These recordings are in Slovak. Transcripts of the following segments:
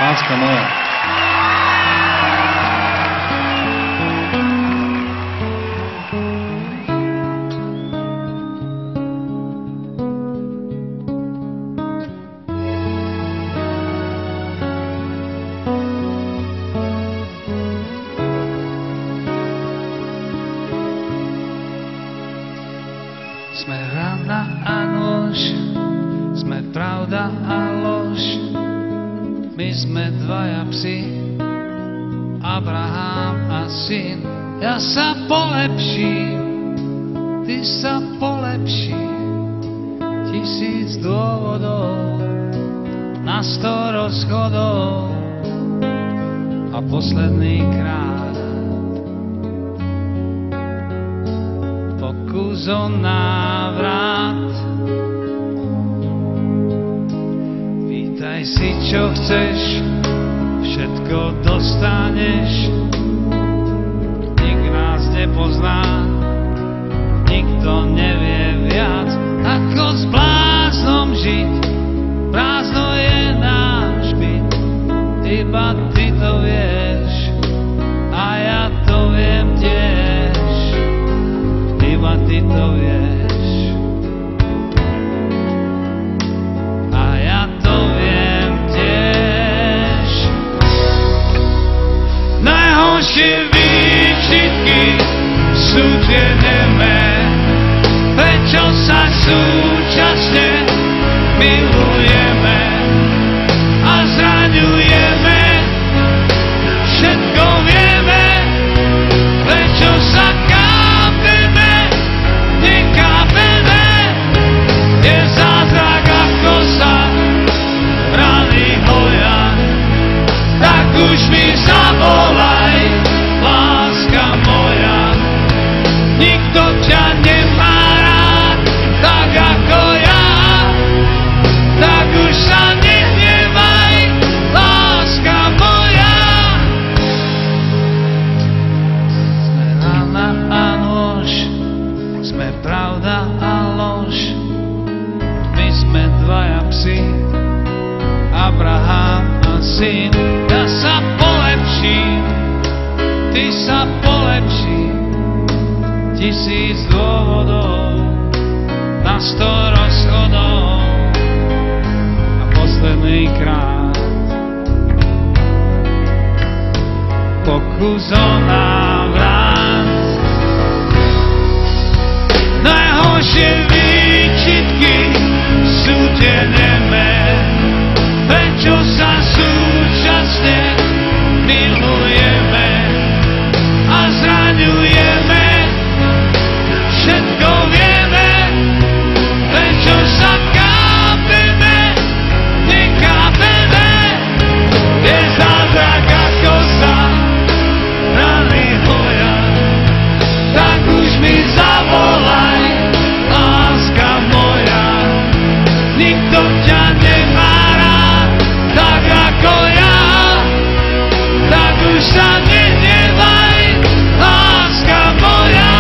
Láska moja. Sme rana a nož, sme pravda a lož, my sme dvaja psi, Abraham a syn. Ja sa polepším, ty sa polepší, 1000 dôvodov, na 100 rozchodov a posledný krát pokus o návrat. Pýtaj si, čo chceš, všetko dostaneš. Nik nás nepozná, nikto nevie viac, ako s bláznom žiť. Prázdno je náš byt, iba ty to vieš a ja to viem tiež. Iba ty to vieš a ja to viem tiež. Najhoršie výčitky sú tie nemé, prečo sa súčasne milujeme a zraňujeme. Všetko vieme, prečo sa je zázrak, ako sa rany hoja. Tak už mi zavolaj, láska moja. Nikto ťa nemá rád, tak ako ja. Tak už sa nehnevaj, láska moja. Sme rana a nož, sme pravda a lož, my sme dvaja psi, Abraham a syn. Ja sa polepším, ty sa polepší, 1000 dôvodov, na 100 rozchodov a posledný krát pokus o návrat. Najhoršie výčitky sú tie nemé, prečo sa súčasne milujeme a zraňujeme. Všetko vieme, prečo sa kápeme, nekápeme. Je zázrak, ako sa rany hoja. Tak už mi zavolaj, láska moja. Nikto ťa nemá rád, tak ako ja. Tak už sa nehnevaj, láska moja.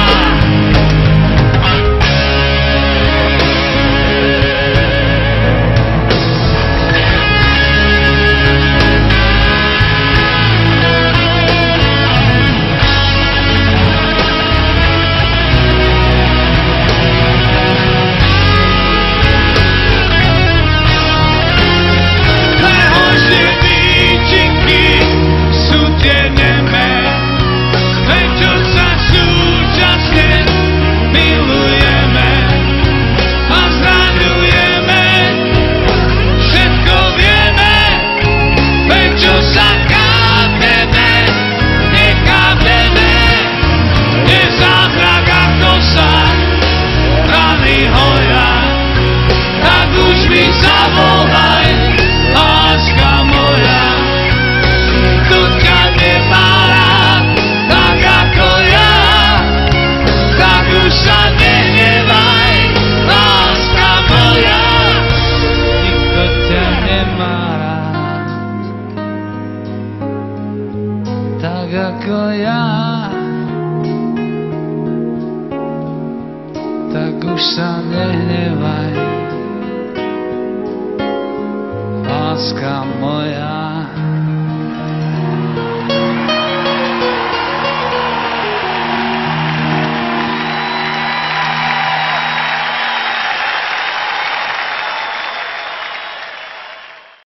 Najhoršie výčinky sú tie nemé, prečo sa súčasne milujeme a zraňujeme. Všetko vieme, prečo sa kápeme, nekápeme. Je zázrak, ako sa rany hoja. Tak už mi zavolaj, láska moja. Nikto ťa nemá rád, tak ako ja. Tak už sa nehnevaj, láska moja. Nikto ťa nemá rád, tak ako ja. Tak už sa nehnevaj, láska moja.